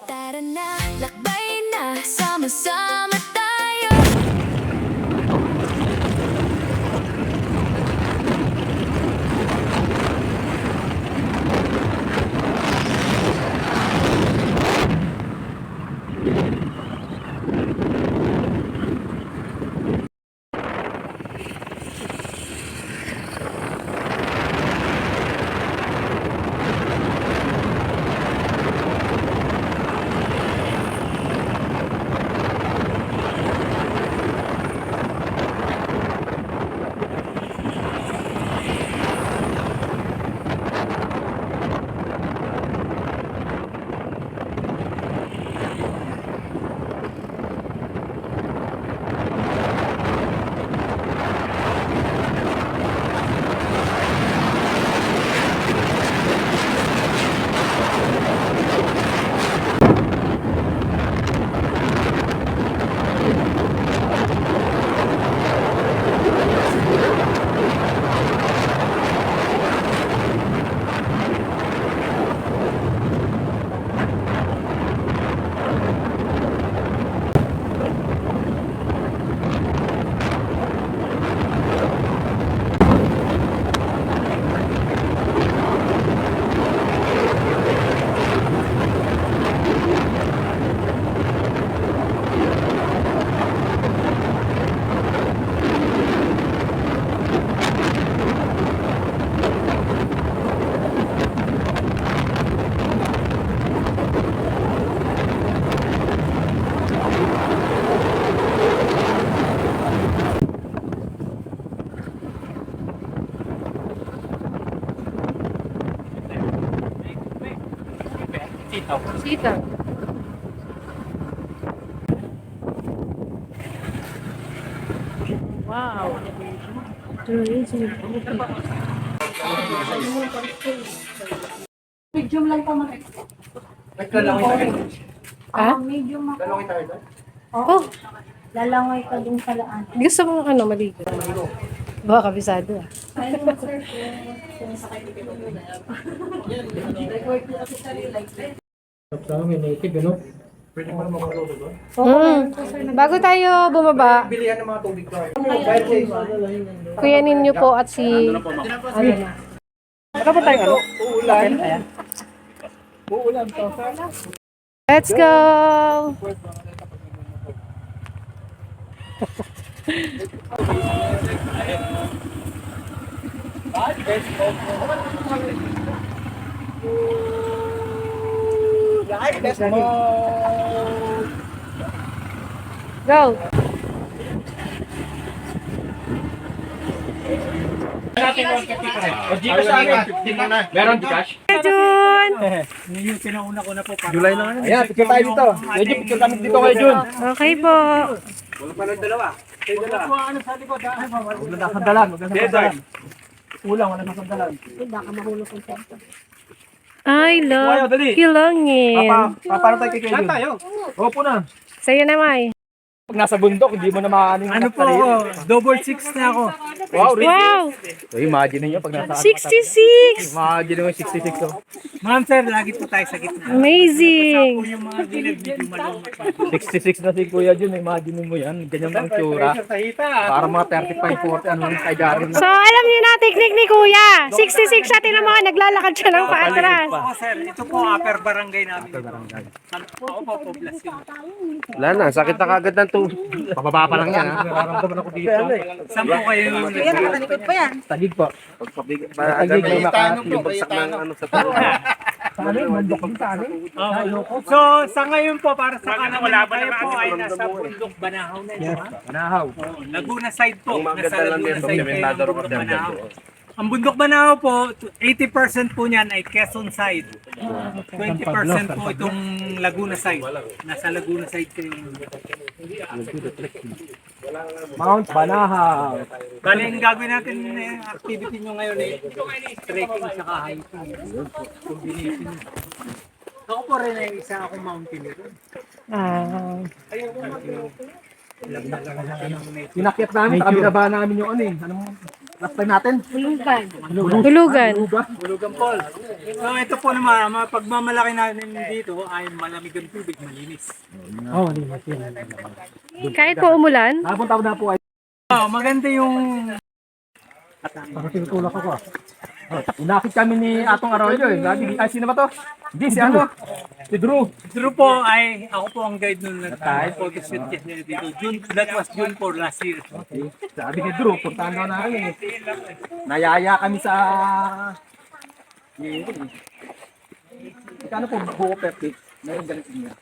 Tara na, lakbay na, sama-sama tayo. Sitaw. Wow. Medium lang pa man. Ha? Medium ako. Oh, Lalangoy ka dun sa laan. gusto mo maligo? Baka kabisado ah. Ayun, sir. Sumasakay dito. Record ko kasi sarili like this. Pwede pa naman makalodo doon. Bago tayo bumaba, Bilihan ng mga tubig ko. kuya ninyo po at si... Ano na? Baka po tayo ano? Uulan. Uulan to. Let's go! Guys, let's go. Go! Meron Gcash? Jun! July na nga. Ayan, picture tayo dito. Medyo picture kami dito kayo, Jun. Okay po. Wala pa ng dalawa. Kayo dalawa. Huwag na nakasandalan. Huwag na nakasandalan. Ulang, wala nakasandalan. I love kilangin. Paano tayo kay Jun? Saan tayo? Opo na. Sa'yo na, May. Pag nasa bundok, hindi mo na makakanin. Ano po, double six na ako. Wow, really? Wow! So, imagine niyo pag nasa... 66! Imagine mo yung 66. Oh. Ma'am sir, lagi po tayo sa gitna. Amazing! Po yung mga gilid, medyo malumot. 66 na si Kuya Jun. Imagine mo yan. Ganyan ang tsura. Para mga 35, 40, ano yung kay Gary. So, alam niyo na, technique ni Kuya. 66 siya, tinan mo, naglalakad siya ng paatras. Oo sir, ito po upper barangay namin. Ako po, poblasyon. Wala na, sakit na kagad ng tubig. Pababa pa lang yan. Nararamdaman ako dito. Saan po kayo? Tagig po. Para agad may yung bagsak ng ano sa tuwa. So, sa ngayon po, para sa kanan kayo po ay nasa bundok Banahaw na ito. Manahaw. Laguna side po. Yung mga Nasa ganda lang Laguna nito, side may kayo ng nadaro bundok ka dyan Banahaw. dyan. Ang bundok Banahaw po, 80% po niyan ay Quezon side. 20% po itong Laguna side. Nasa Laguna side kayo. Mount Banahaw. Bali, ang gagawin natin activity nyo ngayon eh, trekking sa hiking. Combination. Ako po rin ay isa akong mountaineer. Pinakyat namin, sa kabinaba namin yung ano eh. Anong Last time natin. Tulugan. Bulugan Paul. So ito po naman, mga pagmamalaki natin dito ay malamig ang tubig, malinis. Oh, malinis yun. Kahit po umulan, Napunta ko na po ay. Oh, maganda yung Parang tinutulak ako. Inakit kami ni Atong Arroyo eh. Lagi, ay, sino ba to? Hindi, si ano? Si Drew. Drew po ay ako po ang guide nung nag-photoshoot niya dito. That was June 4 last year. Sabi ni Drew, puntahan daw namin eh. Nayaya kami sa... Kano po buko pepit? Meron ganito niya.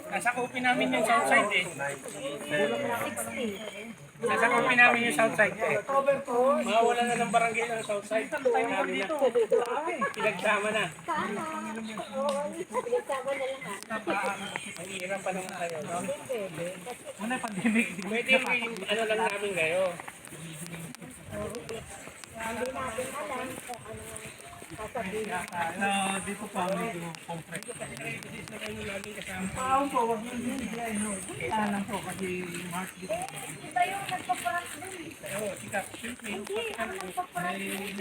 Nasakupin namin yung south side eh. Nasakupin namin yung south side eh. Mawala na ng barangay ng south side. Namin na. Pinagsama na. Ang hirap pa naman tayo. Ano pandemic? Pwede yung ano lang namin kayo. Dito pa medyo complex. Paong po, wag yung bibigay, no? Kaya lang po, kasi March dito. Iba yung nagpaparang dun. Oo, sikat. Hindi, ang nagpaparang dun.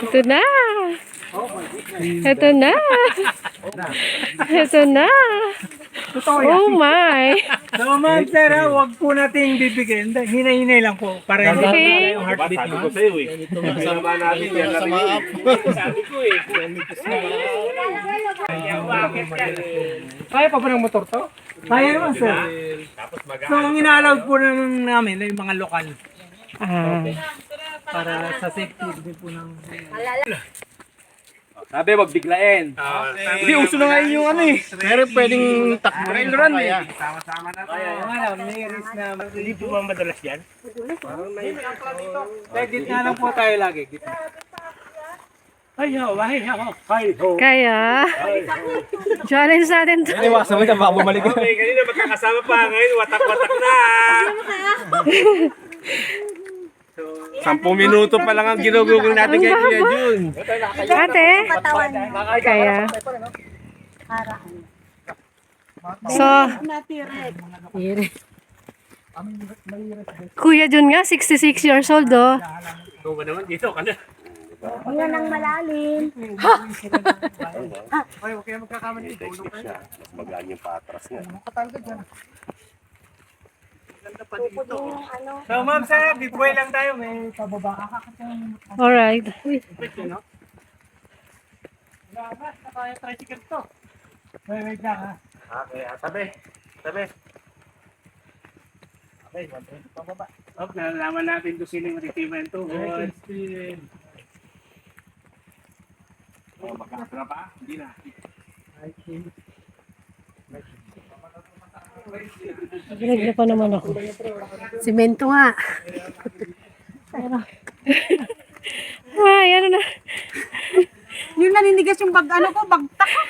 ito na. Ito na. Ito na. Oh my. So, ma'am, sir, wag po nating bibigyan. Hinay-hinay lang po. Para hindi Okay. yung heartbeat Sabi mo. ko sa'yo eh. Kasama natin yan lang yun. Sabi ko eh. Kaya pa ba ng motor to? Kaya naman, sir. So, ang ina-allow po namin ay yung mga lokal. Ah. Para sa safety din po ng... Sabi, wag biglain. Hindi, uso na nga yung ano eh. Pero pwedeng takbo rin run eh. Sama-sama na tayo. May risk na... Hindi po ba madalas yan? Kaya gitna lang po tayo lagi. Gitna. Ay, ho, ay, ho. Ay, ho. Kaya, challenge natin to. Iwasan mo dyan, baka bumalik. Okay, kanina magkakasama pa. Ngayon, watak-watak na. 10 minuto pa lang ang ginugugol natin kay Kuya Jun. Ate, kaya. So, Kuya Jun nga, 66 years old oh. Ito ba naman dito ka na? Yan ang malalim. Ay, huwag kayo magkakamali. Tulong kayo. Mas magaan yung patras nga. So, ma'am, sir, bigway lang tayo. May pababa. Alright. Kaya tricycle to. Wait lang ha. Okay, sabi. Sabi. Okay, pababa. Okay, nalaman natin kung sino yung receiver ito. Magkakasara pa? Hindi na. Ginagla pa naman ako. Simento nga. Ay, ano na. Yung naninigas yung bag, ano ko, bagtak ko.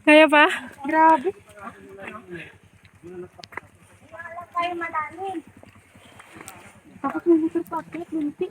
Kaya pa? Grabe. Wala tayo malalim. Tapos may motor pa, kaya lumpi.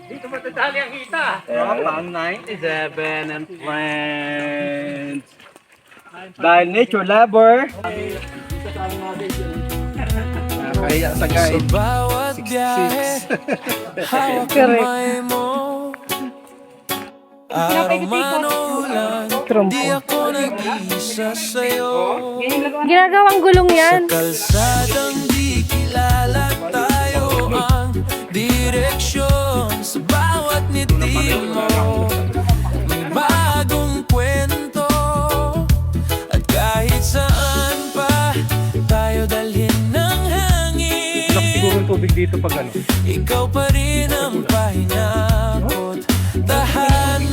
Dito matadali ang kita. Pang 97 and friends. Dahil nature lover. Kaya sa guide. Bawat biyahe, hawak kamay mo. Araw man o ulan, di ako nag-iisa sa'yo. Ginagawang gulong yan. Kalsadang di kilala tayo ang direksyon sa bawat ngiti mo. May bagong kwento at kahit saan pa dito pag ano. Ikaw pa rin ang pahinga ko't tahanan.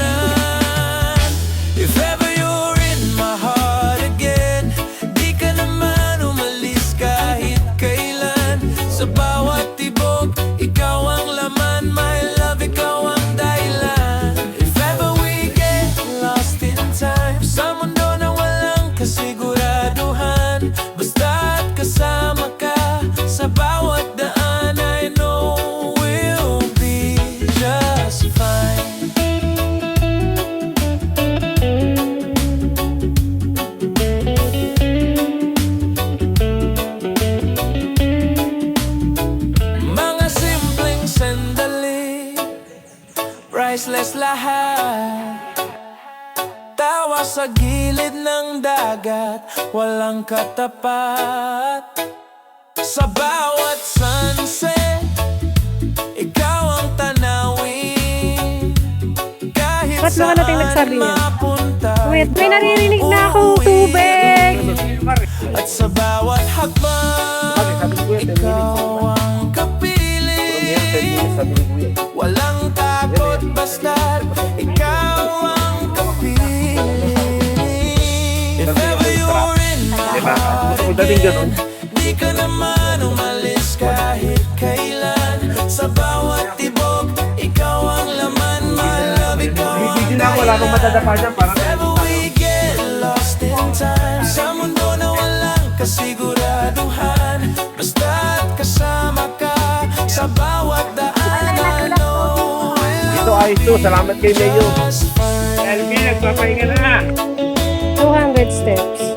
If ever you're in my heart again, di ka naman umalis kahit kailan. Sa bawat tibok, ikaw ang laman. My love, ikaw ang dahilan. If ever we get lost in time, sa mundo na walang kasiguraduhan, basta't kasama ka sa bawat daan, I know we'll be just fine. Mga simpleng sandali, priceless lahat. Tawa sa gilid ng dagat, walang katapat. Sa bawat sunset, ikaw ang tanawin. Kahit Ba't mga nating nagsabi niya? mapunta, Wait, may naririnig na akong tubig. at sa bawat hakbang, ikaw ang kapiling. Walang takot, basta't ikaw ang kapiling. If ever you're in my heart again, di ka naman umalis kahit kailan. Sa bawat tibok, ikaw ang laman. My love, ikaw ang Wala akong matadapa dyan, parang If ever we get lost in time, sa mundo na walang kasiguraduhan, basta't kasama ka sa bawat daan, I know ito ayos to. Salamat kay Mayo. just fine. LB, nagpapahinga na. 200 steps.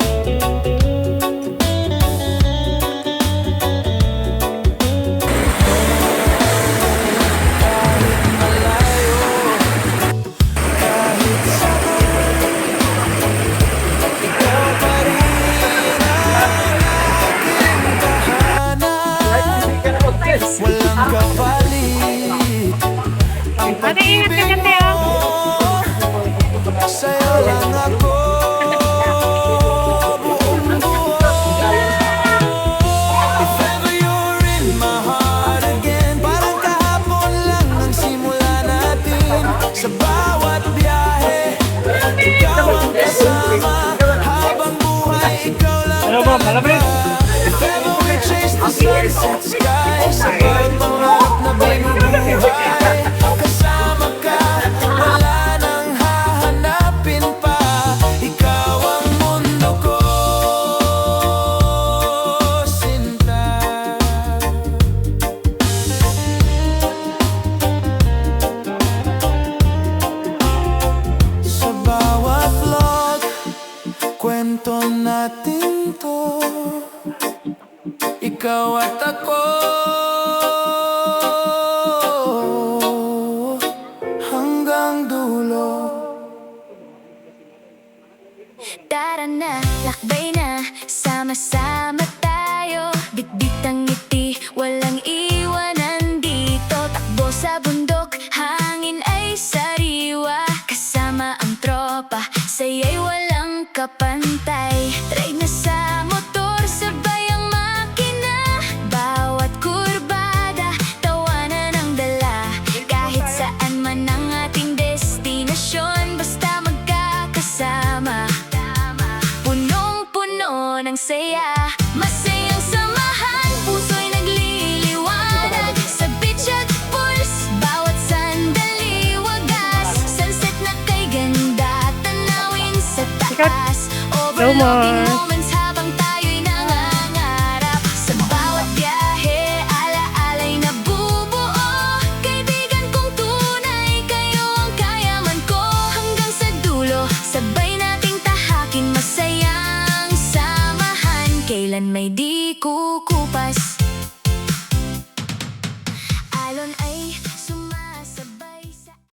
Walang kapalit. Ate, ingat ka kasi, oh. Sa'yo lang ako buong buhay. If ever you're in my heart again, parang kahapon lang ang simula natin. Sa bawat biyahe, ikaw ang kasama. Habang buhay, ikaw lang talaga. If ever we chase the sunset sky, sa pagpangarap na binubuhay, kasama ka, wala nang hahanapin pa. Ikaw ang mundo ko, sinta. Sa bawat vlog, kwento natin to, ikaw at ako, hanggang dulo. Tara na, lakbay na, sama-sama tayo. Bitbit ang ngiti, walang iwanan dito. Takbo sa bundok, hangin ay sariwa. Kasama ang tropa, saya'y walang kapantay. Try na sa motor, sabay ang makina. Bawat kurbada, tawanan ang dala. Kahit saan man ang ating destinasyon, basta magkakasama, punong-puno ng saya. Masayang samahan, puso'y nagliliwanag. Sa beach at pulse, bawat sandali wagas. Sunset na kay ganda, tanawin sa taas. Overlooking moments habang tayo'y nangangarap. Sa bawat biyahe, ala-ala'y nabubuo. Kaibigan kong tunay, kayo ang kayaman ko. Hanggang sa dulo, sabay nating tahakin. Masayang samahan, kailan may di kukupas.